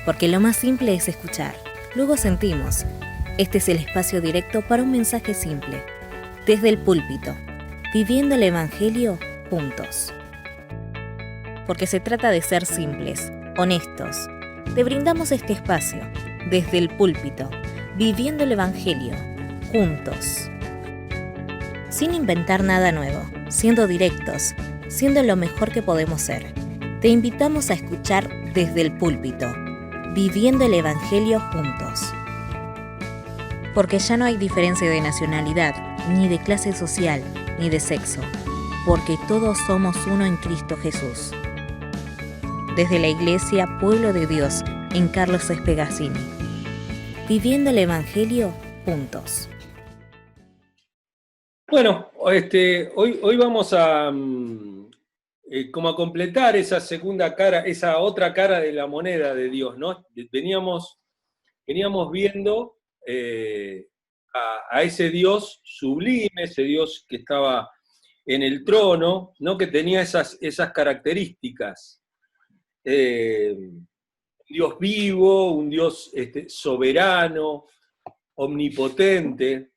Porque lo más simple es escuchar, luego sentimos. Este es el espacio directo para un mensaje simple. Desde el púlpito, viviendo el Evangelio juntos. Porque se trata de ser simples, honestos. Te brindamos este espacio, desde el púlpito, viviendo el Evangelio juntos. Sin inventar nada nuevo, siendo directos, siendo lo mejor que podemos ser. Te invitamos a escuchar desde el púlpito, viviendo el Evangelio juntos. Porque ya no hay diferencia de nacionalidad, ni de clase social, ni de sexo, porque todos somos uno en Cristo Jesús. Desde la Iglesia Pueblo de Dios, en Carlos Espegazzini. Viviendo el Evangelio juntos. Bueno, hoy vamos a como a completar esa segunda cara, esa otra cara de la moneda de Dios, ¿no? Veníamos viendo a ese Dios sublime, ese Dios que estaba en el trono, ¿no? Que tenía esas características. Un Dios vivo, un Dios soberano, omnipotente,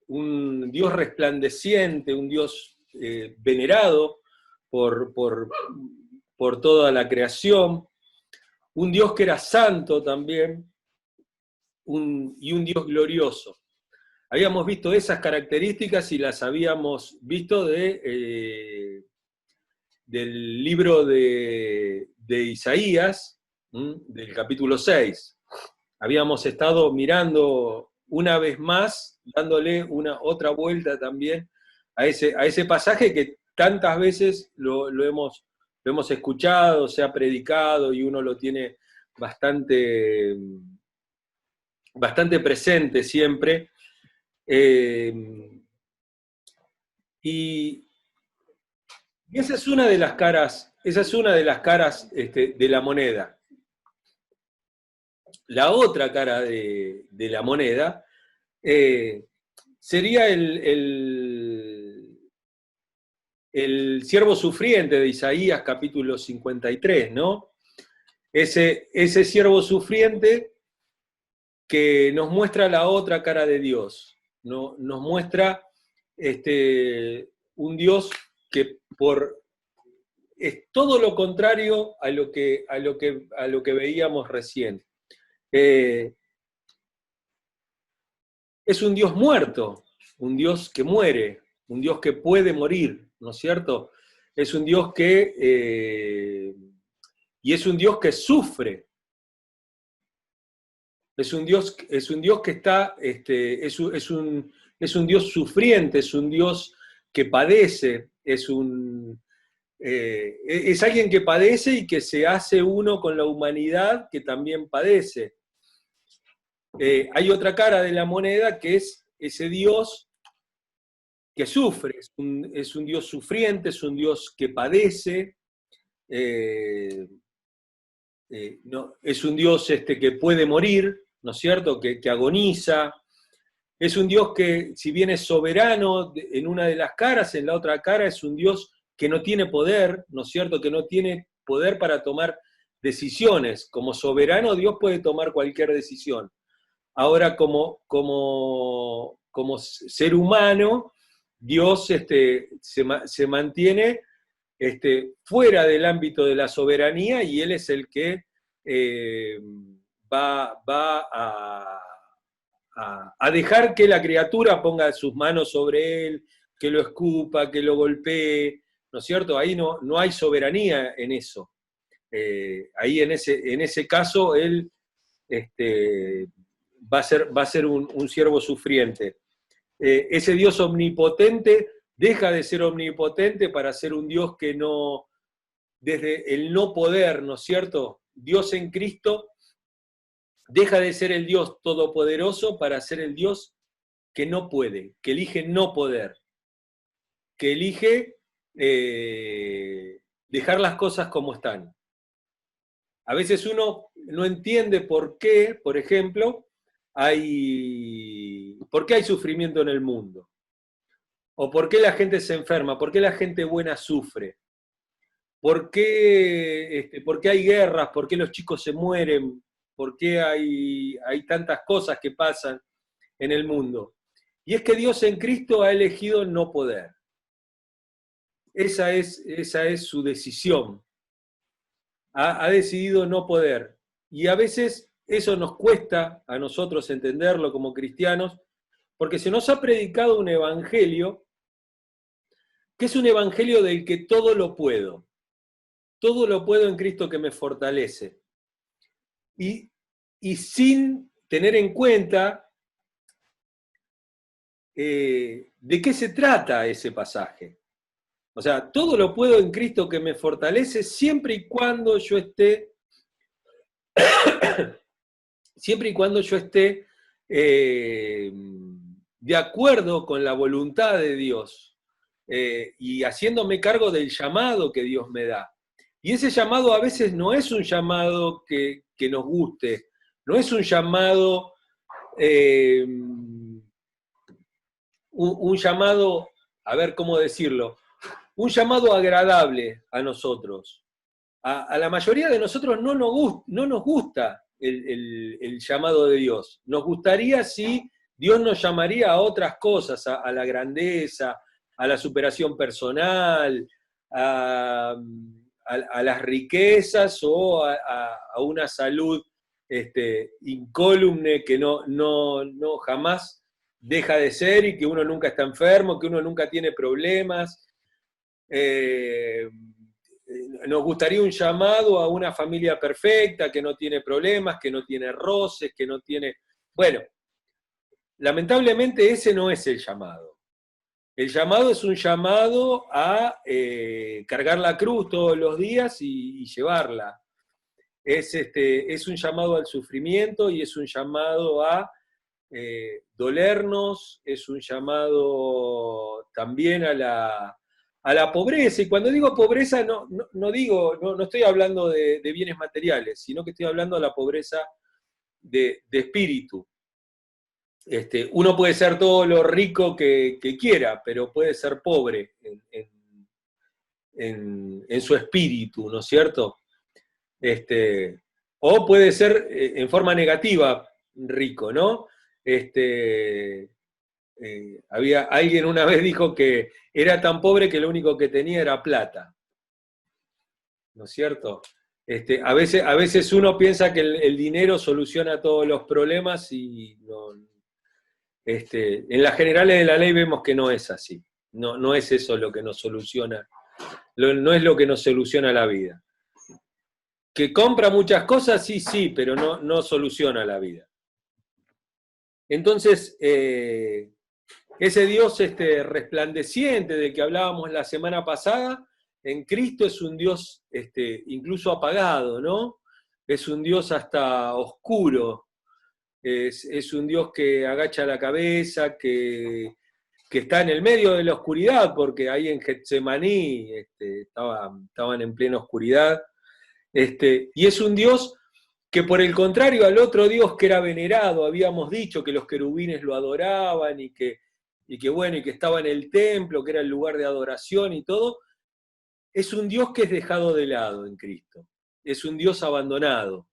un Dios resplandeciente, un Dios venerado por toda la creación, un Dios que era santo también, y un Dios glorioso. Habíamos visto esas características y las habíamos visto del libro de Isaías, del capítulo 6. Habíamos estado mirando una vez más, dándole otra vuelta también a ese pasaje que tantas veces lo hemos escuchado, se ha predicado y uno lo tiene bastante presente siempre. Y esa es una de las caras, de la moneda. La otra cara de la moneda sería el siervo sufriente de Isaías capítulo 53, ¿no? Ese siervo sufriente que nos muestra la otra cara de Dios, ¿no? Nos muestra un Dios que es todo lo contrario a lo que veíamos recién. Es un Dios muerto, un Dios que muere, un Dios que puede morir, ¿no es cierto? Es un Dios y es un Dios que sufre. Es un Dios que está, es un Dios sufriente, es un Dios que padece, es alguien que padece y que se hace uno con la humanidad que también padece. Hay otra cara de la moneda que es ese Dios que sufre, es un Dios sufriente, es un Dios que padece, no, es un Dios que puede morir, ¿no es cierto?, que agoniza. Es un Dios que, si bien es soberano en una de las caras, en la otra cara es un Dios que no tiene poder, ¿no es cierto?, que no tiene poder para tomar decisiones. Como soberano, Dios puede tomar cualquier decisión. Ahora, como ser humano, Dios se mantiene fuera del ámbito de la soberanía y Él es el que va a dejar que la criatura ponga sus manos sobre Él, que lo escupa, que lo golpee, ¿no es cierto? Ahí no hay soberanía en eso. Ahí en ese caso Él va a ser un siervo sufriente. Ese Dios omnipotente deja de ser omnipotente para ser un Dios que no, desde el no poder, ¿no es cierto? Dios en Cristo deja de ser el Dios todopoderoso para ser el Dios que no puede, que elige no poder, que elige dejar las cosas como están. A veces uno no entiende por qué, por ejemplo, por qué hay sufrimiento en el mundo. O por qué la gente se enferma, por qué la gente buena sufre. ¿por qué hay guerras? ¿Por qué los chicos se mueren? ¿Por qué hay tantas cosas que pasan en el mundo? Y es que Dios en Cristo ha elegido no poder. Esa es su decisión. Ha decidido no poder. Y a veces eso nos cuesta a nosotros entenderlo como cristianos, porque se nos ha predicado un evangelio, que es un evangelio del que todo lo puedo. Todo lo puedo en Cristo que me fortalece. Y sin tener en cuenta de qué se trata ese pasaje. O sea, todo lo puedo en Cristo que me fortalece siempre y cuando yo esté de acuerdo con la voluntad de Dios y haciéndome cargo del llamado que Dios me da. Y ese llamado a veces no es un llamado que nos guste, no es un llamado, un llamado, a ver cómo decirlo, un llamado agradable a nosotros. A la mayoría de nosotros no nos gusta el llamado de Dios. Nos gustaría si Dios nos llamaría a otras cosas, a la grandeza, a la superación personal, a las riquezas o a una salud incólume que no jamás deja de ser y que uno nunca está enfermo, que uno nunca tiene problemas. Nos gustaría un llamado a una familia perfecta, que no tiene problemas, que no tiene roces, que no tiene... Bueno, lamentablemente ese no es el llamado. El llamado es un llamado a cargar la cruz todos los días y llevarla. Es un llamado al sufrimiento y es un llamado a dolernos, es un llamado también a la pobreza. Y cuando digo pobreza, no estoy hablando de bienes materiales, sino que estoy hablando de la pobreza de espíritu. Uno puede ser todo lo rico que quiera, pero puede ser pobre en su espíritu, ¿no es cierto? O puede ser en forma negativa rico, ¿no? Alguien una vez dijo que era tan pobre que lo único que tenía era plata, ¿no es cierto? A veces uno piensa que el dinero soluciona todos los problemas y en las generales de la ley vemos que no es así. No es eso lo que nos soluciona, no es lo que nos soluciona la vida. Que compra muchas cosas, sí, pero no soluciona la vida. Entonces, ese Dios resplandeciente del que hablábamos la semana pasada, en Cristo es un Dios incluso apagado, ¿no? Es un Dios hasta oscuro, es un Dios que agacha la cabeza, que está en el medio de la oscuridad, porque ahí en Getsemaní estaban en plena oscuridad, y es un Dios que por el contrario al otro Dios que era venerado, habíamos dicho que los querubines lo adoraban y que estaba en el templo, que era el lugar de adoración y todo, es un Dios que es dejado de lado en Cristo, es un Dios abandonado,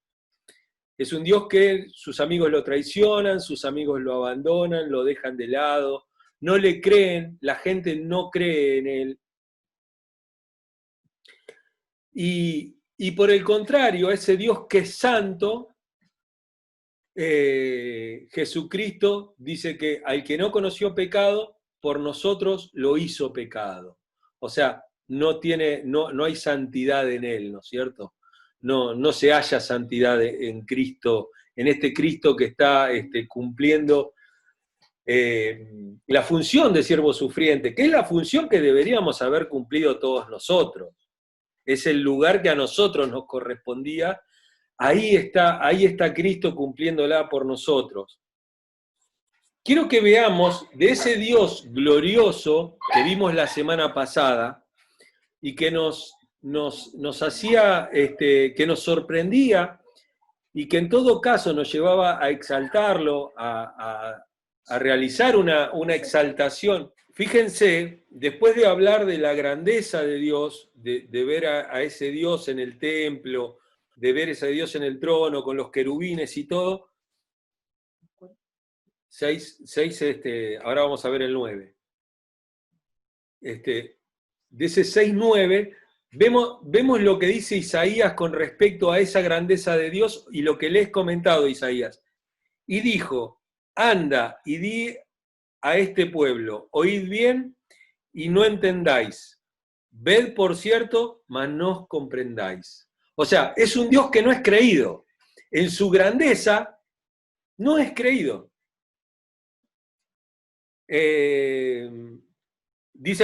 es un Dios que sus amigos lo traicionan, sus amigos lo abandonan, lo dejan de lado, no le creen, la gente no cree en él. Y por el contrario, ese Dios que es santo, Jesucristo dice que al que no conoció pecado, por nosotros lo hizo pecado. O sea, no hay santidad en él, ¿no es cierto? No se halla santidad en Cristo, en este Cristo que está cumpliendo la función de siervo sufriente, que es la función que deberíamos haber cumplido todos nosotros. Es el lugar que a nosotros nos correspondía. Ahí está Cristo cumpliéndola por nosotros. Quiero que veamos de ese Dios glorioso que vimos la semana pasada y que nos hacía, que nos sorprendía y que en todo caso nos llevaba a exaltarlo, a realizar una exaltación. fíjense, después de hablar de la grandeza de Dios, de ver a ese Dios en el templo, de ver a ese Dios en el trono, con los querubines y todo, ahora vamos a ver el 9. De ese 6-9, vemos lo que dice Isaías con respecto a esa grandeza de Dios y lo que le he comentado a Isaías. Y dijo, anda y di a este pueblo, oíd bien y no entendáis, ved por cierto, mas no comprendáis. O sea, es un Dios que no es creído. En su grandeza no es creído. Dice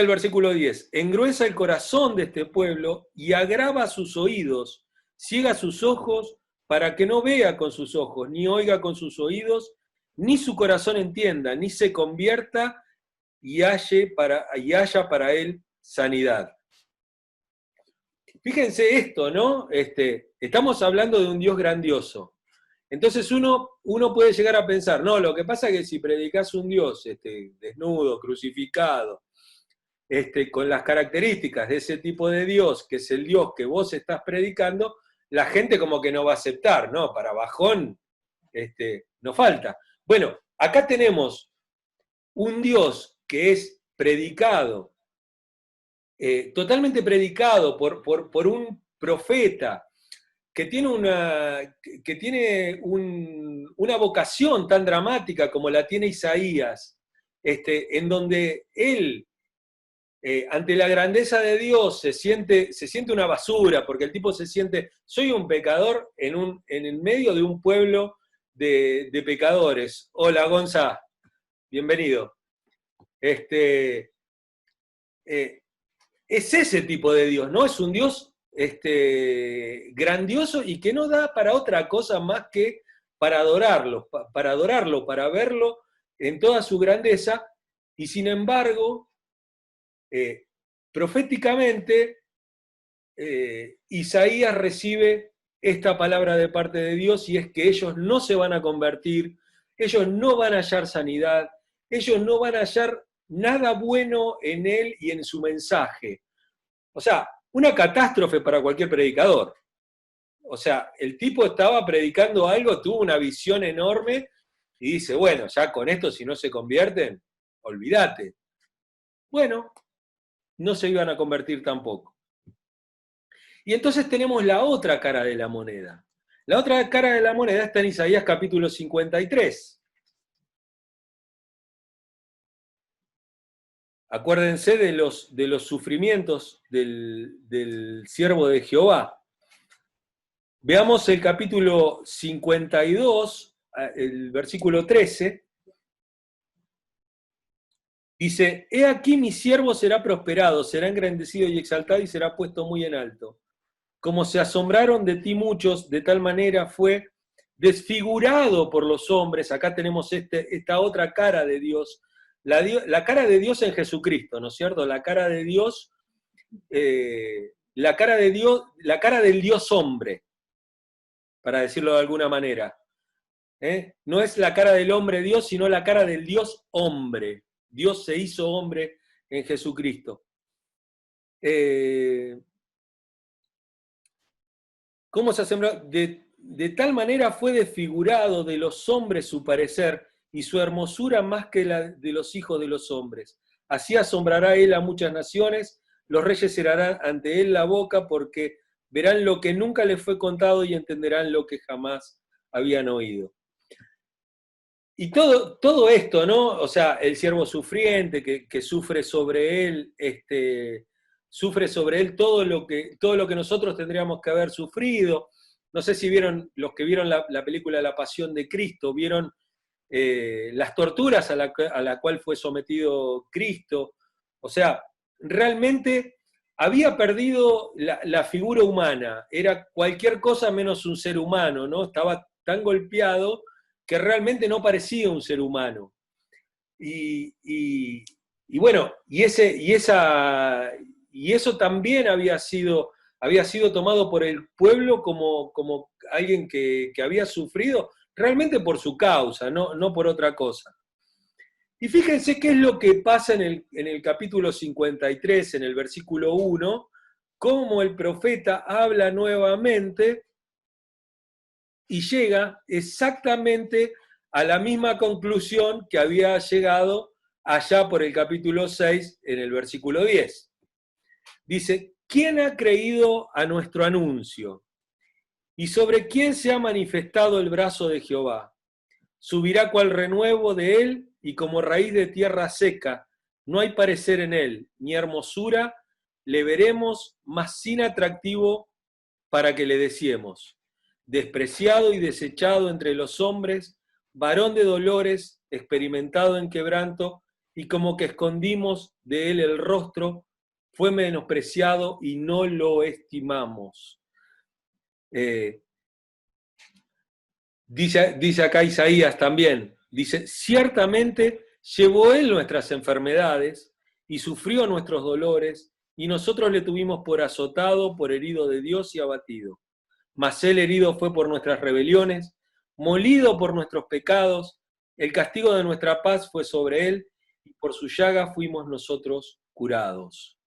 el versículo 10, engruesa el corazón de este pueblo y agrava sus oídos, ciega sus ojos para que no vea con sus ojos, ni oiga con sus oídos, ni su corazón entienda, ni se convierta y haya para él sanidad. Fíjense esto, ¿no? Estamos hablando de un Dios grandioso. Entonces uno puede llegar a pensar, no, lo que pasa es que si predicás un Dios desnudo, crucificado, con las características de ese tipo de Dios, que es el Dios que vos estás predicando, la gente como que no va a aceptar, ¿no? Para bajón, no falta. Bueno, acá tenemos un Dios que es predicado, totalmente predicado por un profeta, que tiene una vocación tan dramática como la tiene Isaías, en donde él, ante la grandeza de Dios, se siente una basura, porque el tipo se siente, soy un pecador en el medio de un pueblo de pecadores. Hola, Gonza, bienvenido. Es ese tipo de Dios, ¿no? Es un Dios grandioso y que no da para otra cosa más que para adorarlo, para verlo en toda su grandeza, y sin embargo, proféticamente, Isaías recibe esta palabra de parte de Dios, y es que ellos no se van a convertir, ellos no van a hallar sanidad, ellos no van a hallar nada bueno en él y en su mensaje. O sea, una catástrofe para cualquier predicador. O sea, el tipo estaba predicando algo, tuvo una visión enorme y dice, bueno, ya con esto si no se convierten, olvídate. Bueno, no se iban a convertir tampoco. Y entonces tenemos la otra cara de la moneda. La otra cara de la moneda está en Isaías capítulo 53. Acuérdense de los sufrimientos del siervo de Jehová. Veamos el capítulo 52, el versículo 13. Dice, he aquí mi siervo será prosperado, será engrandecido y exaltado y será puesto muy en alto. Como se asombraron de ti muchos, de tal manera fue desfigurado por los hombres. Acá tenemos esta otra cara de Dios, la cara de Dios en Jesucristo, ¿no es cierto? La cara de Dios, la cara del Dios hombre, para decirlo de alguna manera. No es la cara del hombre Dios, sino la cara del Dios hombre. Dios se hizo hombre en Jesucristo. ¿Cómo se asombró? De tal manera fue desfigurado de los hombres su parecer, y su hermosura más que la de los hijos de los hombres. Así asombrará él a muchas naciones, los reyes cerrarán ante él la boca, porque verán lo que nunca les fue contado y entenderán lo que jamás habían oído. Y todo esto, ¿no? O sea, el siervo sufriente que sufre sobre él, sufre sobre él todo lo que nosotros tendríamos que haber sufrido. No sé si vieron, los que vieron la película La Pasión de Cristo, vieron las torturas a la cual fue sometido Cristo. O sea, realmente había perdido la figura humana, era cualquier cosa menos un ser humano, ¿no? Estaba tan golpeado que realmente no parecía un ser humano. Y bueno, y eso también había sido tomado por el pueblo como alguien que había sufrido realmente por su causa, no por otra cosa. Y fíjense qué es lo que pasa en el capítulo 53, en el versículo 1, cómo el profeta habla nuevamente y llega exactamente a la misma conclusión que había llegado allá por el capítulo 6, en el versículo 10. Dice, ¿quién ha creído a nuestro anuncio? ¿Y sobre quién se ha manifestado el brazo de Jehová? Subirá cual renuevo de él y como raíz de tierra seca. No hay parecer en él, ni hermosura, le veremos, mas sin atractivo para que le deseemos. Despreciado y desechado entre los hombres, varón de dolores, experimentado en quebranto, y como que escondimos de él el rostro, fue menospreciado y no lo estimamos. Dice acá Isaías también, dice, ciertamente llevó él nuestras enfermedades y sufrió nuestros dolores, y nosotros le tuvimos por azotado, por herido de Dios y abatido. Mas él herido fue por nuestras rebeliones, molido por nuestros pecados, el castigo de nuestra paz fue sobre él, y por su llaga fuimos nosotros curados.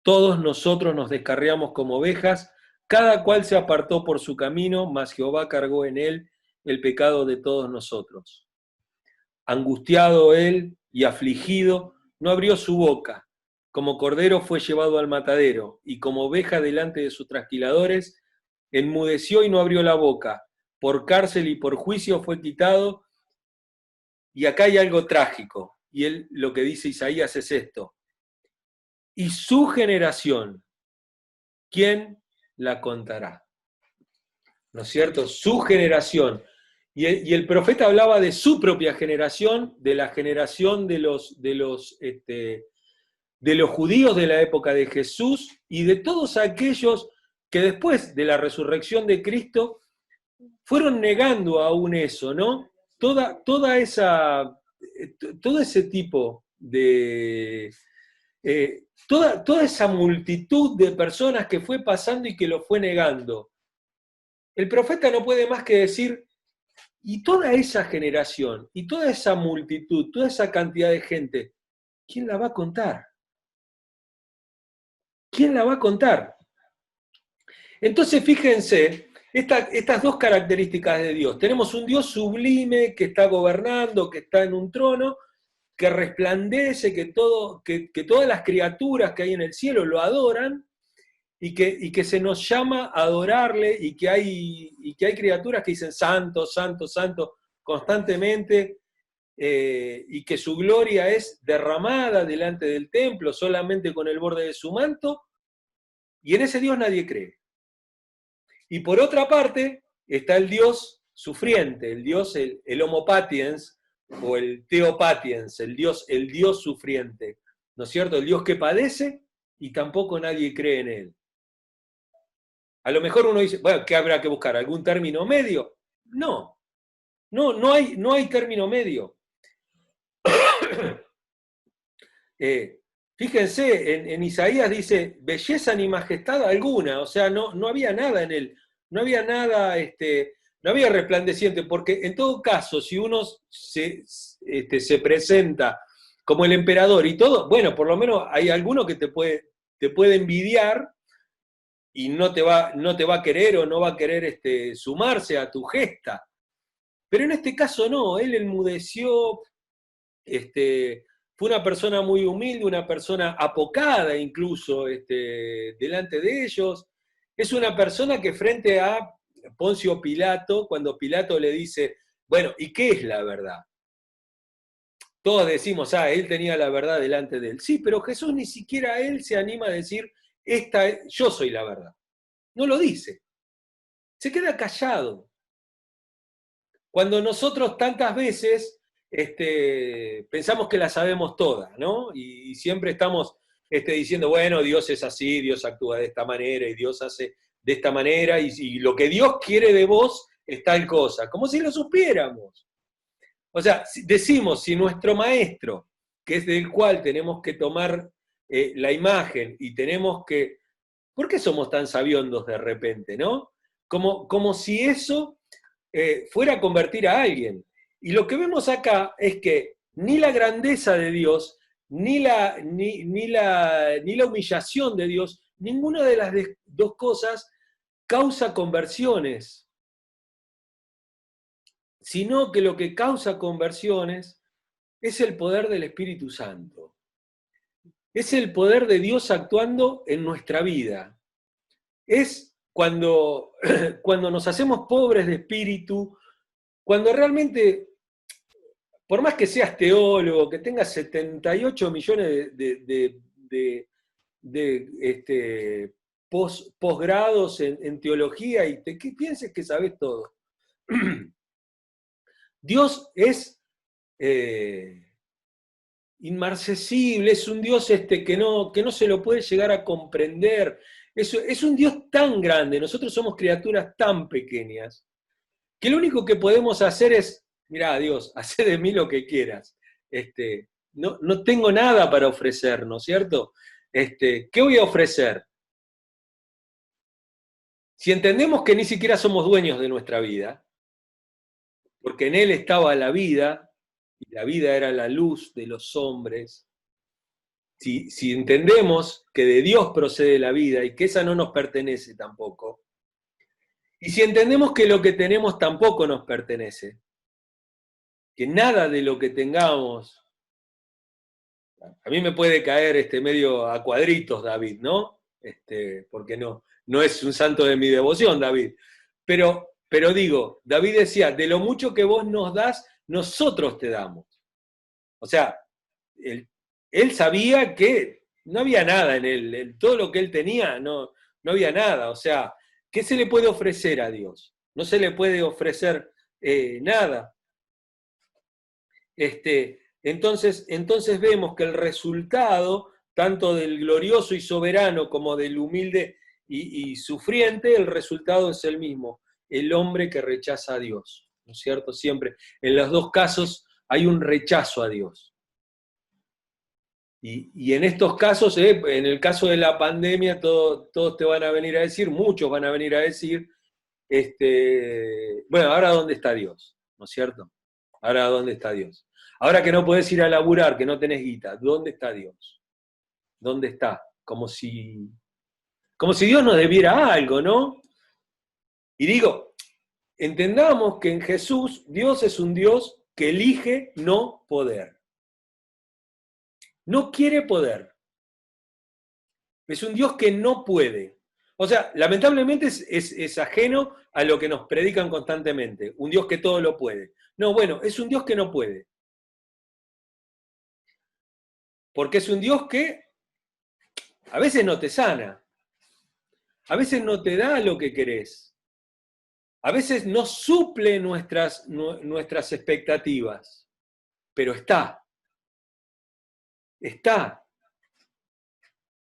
Todos nosotros nos descarriamos como ovejas, cada cual se apartó por su camino, mas Jehová cargó en él el pecado de todos nosotros. Angustiado él y afligido, no abrió su boca. Como cordero fue llevado al matadero, y como oveja delante de sus trasquiladores, enmudeció y no abrió la boca. Por cárcel y por juicio fue quitado. Y acá hay algo trágico, y él lo que dice Isaías es esto. Y su generación, ¿quién la contará? ¿No es cierto? Su generación. Y el profeta hablaba de su propia generación, de la generación de los judíos de la época de Jesús y de todos aquellos que después de la resurrección de Cristo fueron negando aún eso, ¿no? Todo ese tipo de... toda esa multitud de personas que fue pasando y que lo fue negando. El profeta no puede más que decir, y toda esa generación, y toda esa multitud, toda esa cantidad de gente, ¿quién la va a contar? ¿Quién la va a contar? Entonces, fíjense, estas dos características de Dios. Tenemos un Dios sublime que está gobernando, que está en un trono, que resplandece, que todas las criaturas que hay en el cielo lo adoran, y que se nos llama a adorarle, y que hay criaturas que dicen santo, santo, santo constantemente, y que su gloria es derramada delante del templo solamente con el borde de su manto, y en ese Dios nadie cree. Y por otra parte está el Dios sufriente, el Dios, el Homo patiens, o el Theopatiens, el Dios sufriente, ¿no es cierto? El Dios que padece y tampoco nadie cree en él. A lo mejor uno dice, bueno, ¿qué habrá que buscar? ¿Algún término medio? No hay término medio. Fíjense, en Isaías dice, belleza ni majestad alguna, o sea, no había nada en él, no había nada, no había resplandeciente, porque en todo caso, si uno se presenta como el emperador y todo, bueno, por lo menos hay alguno que te puede envidiar y no te va a querer o no va a querer sumarse a tu gesta. Pero en este caso no, él enmudeció, fue una persona muy humilde, una persona apocada incluso delante de ellos. Es una persona que frente a Poncio Pilato, cuando Pilato le dice, bueno, ¿y qué es la verdad? Todos decimos, él tenía la verdad delante de él. Sí, pero Jesús ni siquiera él se anima a decir, yo soy la verdad. No lo dice. Se queda callado. Cuando nosotros tantas veces pensamos que la sabemos todas, ¿no? Y siempre estamos diciendo, bueno, Dios es así, Dios actúa de esta manera, y Dios hace de esta manera, y lo que Dios quiere de vos es tal cosa, como si lo supiéramos. O sea, decimos, si nuestro maestro, que es del cual tenemos que tomar la imagen, y tenemos que... ¿Por qué somos tan sabiondos de repente, no? Como si eso fuera a convertir a alguien. Y lo que vemos acá es que ni la grandeza de Dios, ni la humillación de Dios, ninguna de las dos cosas causa conversiones, sino que lo que causa conversiones es el poder del Espíritu Santo. Es el poder de Dios actuando en nuestra vida. Es cuando nos hacemos pobres de espíritu, cuando realmente, por más que seas teólogo, que tengas 78 millones de posgrados en teología y que pienses que sabes todo. Dios es inmarcesible, es un Dios que no se lo puede llegar a comprender. Es un Dios tan grande, nosotros somos criaturas tan pequeñas, que lo único que podemos hacer es, mirá, Dios, hacé de mí lo que quieras. No tengo nada para ofrecer, ¿no es cierto? ¿Qué voy a ofrecer? Si entendemos que ni siquiera somos dueños de nuestra vida, porque en Él estaba la vida era la luz de los hombres, si entendemos que de Dios procede la vida y que esa no nos pertenece tampoco, y si entendemos que lo que tenemos tampoco nos pertenece, que nada de lo que tengamos, a mí me puede caer medio a cuadritos David, ¿no? Porque no es un santo de mi devoción, David, pero digo, David decía, de lo mucho que vos nos das, nosotros te damos. O sea, él sabía que no había nada en él, todo lo que él tenía, no había nada. O sea, ¿qué se le puede ofrecer a Dios? No se le puede ofrecer nada. Entonces vemos que el resultado, tanto del glorioso y soberano como del humilde y sufriente, el resultado es el mismo, el hombre que rechaza a Dios, ¿no es cierto? Siempre, en los dos casos hay un rechazo a Dios. Y en estos casos, en el caso de la pandemia, todos te van a venir a decir, muchos van a venir a decir, bueno, ahora ¿dónde está Dios? ¿No es cierto? Ahora ¿dónde está Dios? Ahora que no podés ir a laburar, que no tenés guita, ¿dónde está Dios? ¿Dónde está? Como si Dios nos debiera algo, ¿no? Y digo, entendamos que en Jesús Dios es un Dios que elige no poder. No quiere poder. Es un Dios que no puede. O sea, lamentablemente es ajeno a lo que nos predican constantemente. Un Dios que todo lo puede. No, bueno, es un Dios que no puede. Porque es un Dios que a veces no te sana. A veces no te da lo que querés. A veces no suple nuestras expectativas. Pero está. Está.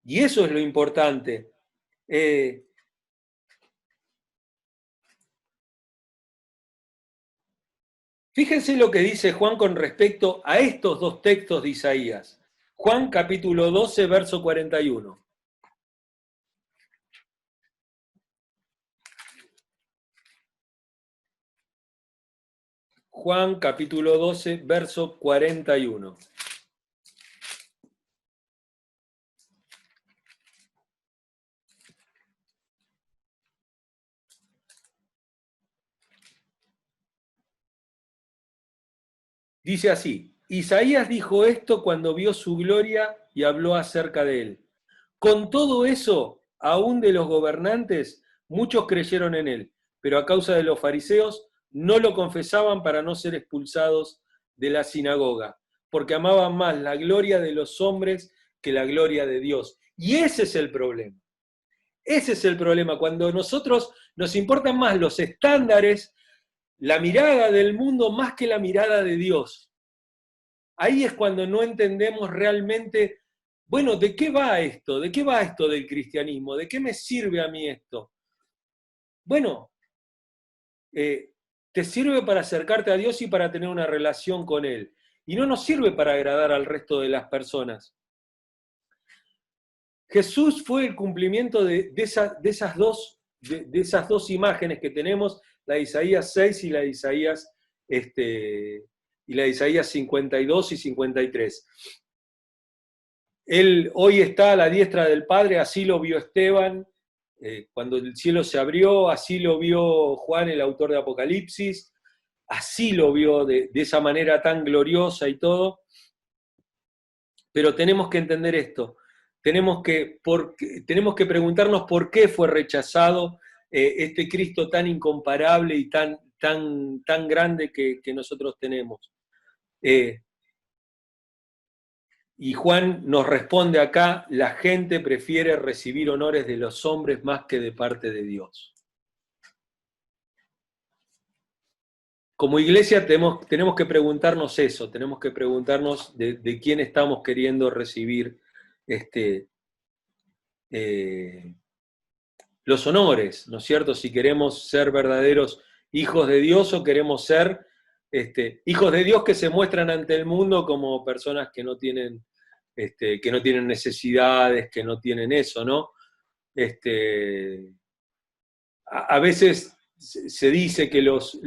Y eso es lo importante. Fíjense lo que dice Juan con respecto a estos dos textos de Isaías. Juan capítulo 12, verso 41. Juan capítulo 12, verso 41. Dice así, Isaías dijo esto cuando vio su gloria y habló acerca de él. Con todo eso, aún de los gobernantes, muchos creyeron en él, pero a causa de los fariseos no lo confesaban para no ser expulsados de la sinagoga, porque amaban más la gloria de los hombres que la gloria de Dios. Y ese es el problema. Ese es el problema, cuando nosotros nos importan más los estándares, la mirada del mundo más que la mirada de Dios. Ahí es cuando no entendemos realmente, bueno, ¿de qué va esto? ¿De qué va esto del cristianismo? ¿De qué me sirve a mí esto? Bueno, te sirve para acercarte a Dios y para tener una relación con Él. Y no nos sirve para agradar al resto de las personas. Jesús fue el cumplimiento de esas dos imágenes que tenemos, la de Isaías 6 y la de Isaías y la de Isaías 52 y 53. Él hoy está a la diestra del Padre, así lo vio Esteban, cuando el cielo se abrió, así lo vio Juan, el autor de Apocalipsis, así lo vio de esa manera tan gloriosa y todo. Pero tenemos que entender esto, tenemos que preguntarnos por qué fue rechazado este Cristo tan incomparable y tan grande que nosotros tenemos. Y Juan nos responde acá, la gente prefiere recibir honores de los hombres más que de parte de Dios. Como iglesia tenemos que preguntarnos eso, tenemos que preguntarnos de quién estamos queriendo recibir los honores, ¿no es cierto? Si queremos ser verdaderos hijos de Dios o queremos ser hijos de Dios que se muestran ante el mundo como personas que no tienen necesidades, que no tienen eso, ¿no? A veces se dice que los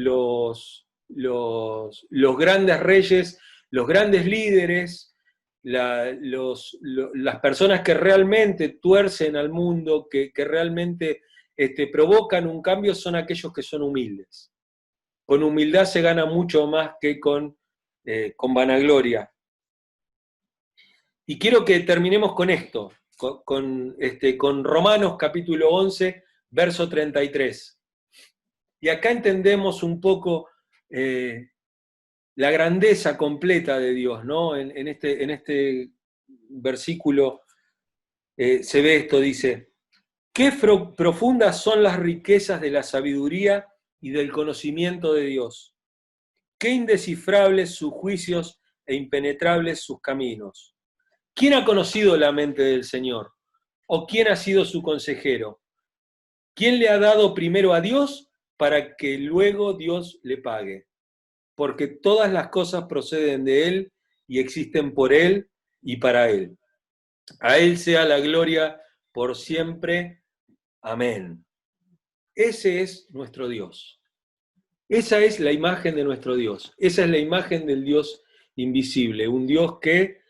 grandes reyes, los grandes líderes, las personas que realmente tuercen al mundo, que realmente provocan un cambio, son aquellos que son humildes. Con humildad se gana mucho más que con vanagloria. Y quiero que terminemos con esto, con Romanos capítulo 11, verso 33. Y acá entendemos un poco la grandeza completa de Dios, ¿no? En este versículo se ve esto, dice, qué profundas son las riquezas de la sabiduría y del conocimiento de Dios, qué indescifrables sus juicios e impenetrables sus caminos. ¿Quién ha conocido la mente del Señor? ¿O quién ha sido su consejero? ¿Quién le ha dado primero a Dios para que luego Dios le pague? Porque todas las cosas proceden de Él y existen por Él y para Él. A Él sea la gloria por siempre. Amén. Ese es nuestro Dios. Esa es la imagen de nuestro Dios. Esa es la imagen del Dios invisible. Un Dios que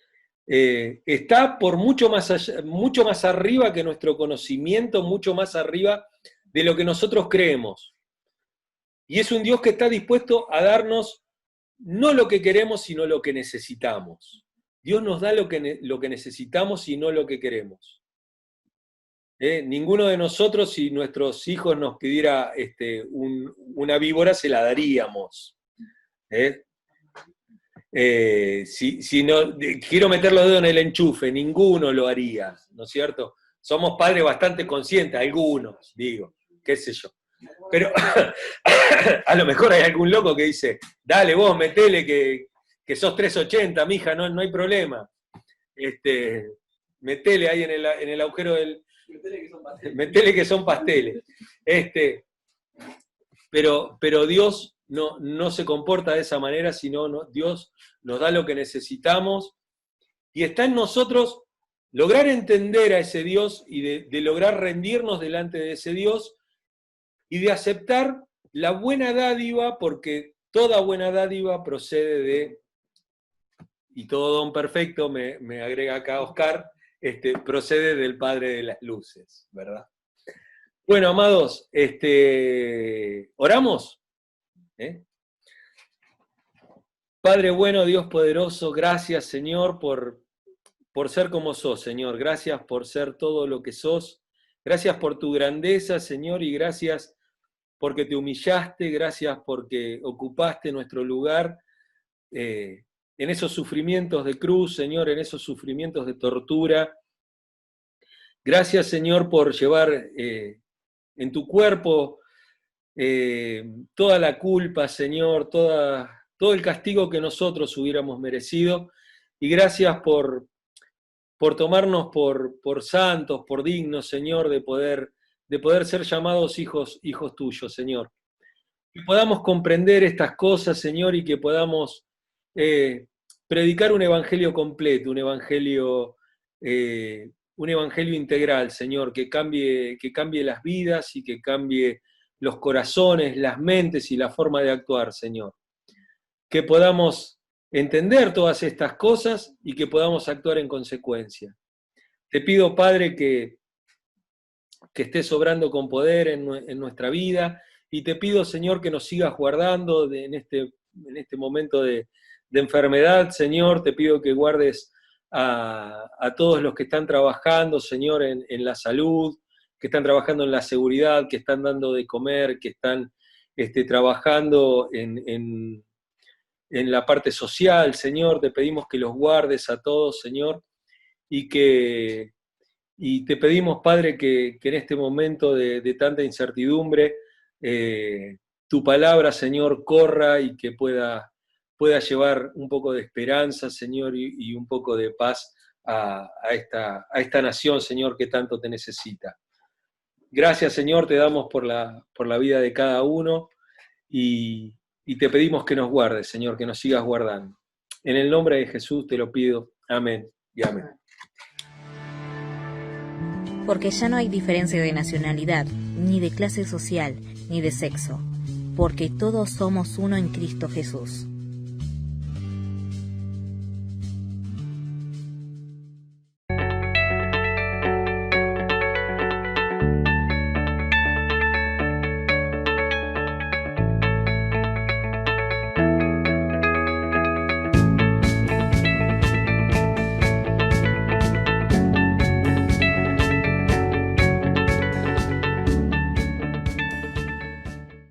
está por mucho más arriba que nuestro conocimiento, mucho más arriba de lo que nosotros creemos. Y es un Dios que está dispuesto a darnos no lo que queremos, sino lo que necesitamos. Dios nos da lo que necesitamos y no lo que queremos. Ninguno de nosotros, si nuestros hijos nos pidiera una víbora, se la daríamos. Si no, quiero meter los dedos en el enchufe, ninguno lo haría, ¿no es cierto? Somos padres bastante conscientes, algunos, digo, qué sé yo. Pero a lo mejor hay algún loco que dice, dale vos, metele que sos 380, mija, no hay problema. Metele ahí en el agujero del... Metele que son pasteles. Pero Dios no se comporta de esa manera, sino Dios nos da lo que necesitamos, y está en nosotros lograr entender a ese Dios y de lograr rendirnos delante de ese Dios y de aceptar la buena dádiva, porque toda buena dádiva procede de, y todo don perfecto, me agrega acá Oscar, procede del Padre de las Luces, ¿verdad? Bueno, amados, ¿oramos? Padre bueno, Dios poderoso, gracias, Señor, por ser como sos, Señor. Gracias por ser todo lo que sos. Gracias por tu grandeza, Señor, y gracias porque te humillaste, gracias porque ocupaste nuestro lugar en esos sufrimientos de cruz, Señor, en esos sufrimientos de tortura. Gracias, Señor, por llevar en tu cuerpo toda la culpa, Señor, todo el castigo que nosotros hubiéramos merecido, y gracias por tomarnos por santos, por dignos, Señor, de poder ser llamados hijos tuyos, Señor. Que podamos comprender estas cosas, Señor, y que podamos predicar un evangelio completo, un evangelio integral, Señor, que cambie las vidas y que cambie los corazones, las mentes y la forma de actuar, Señor. Que podamos entender todas estas cosas y que podamos actuar en consecuencia. Te pido, Padre, que estés obrando con poder en nuestra vida, y te pido, Señor, que nos sigas guardando en este momento de enfermedad. Señor, te pido que guardes a todos los que están trabajando, Señor, en la salud, que están trabajando en la seguridad, que están dando de comer, que están trabajando en la parte social. Señor, te pedimos que los guardes a todos, Señor, y te pedimos, Padre, que en este momento de tanta incertidumbre, tu palabra, Señor, corra y que pueda llevar un poco de esperanza, Señor, y un poco de paz a esta nación, Señor, que tanto te necesita. Gracias, Señor, te damos por la vida de cada uno, y te pedimos que nos guardes, Señor, que nos sigas guardando. En el nombre de Jesús te lo pido. Amén y amén. Porque ya no hay diferencia de nacionalidad, ni de clase social, ni de sexo, porque todos somos uno en Cristo Jesús.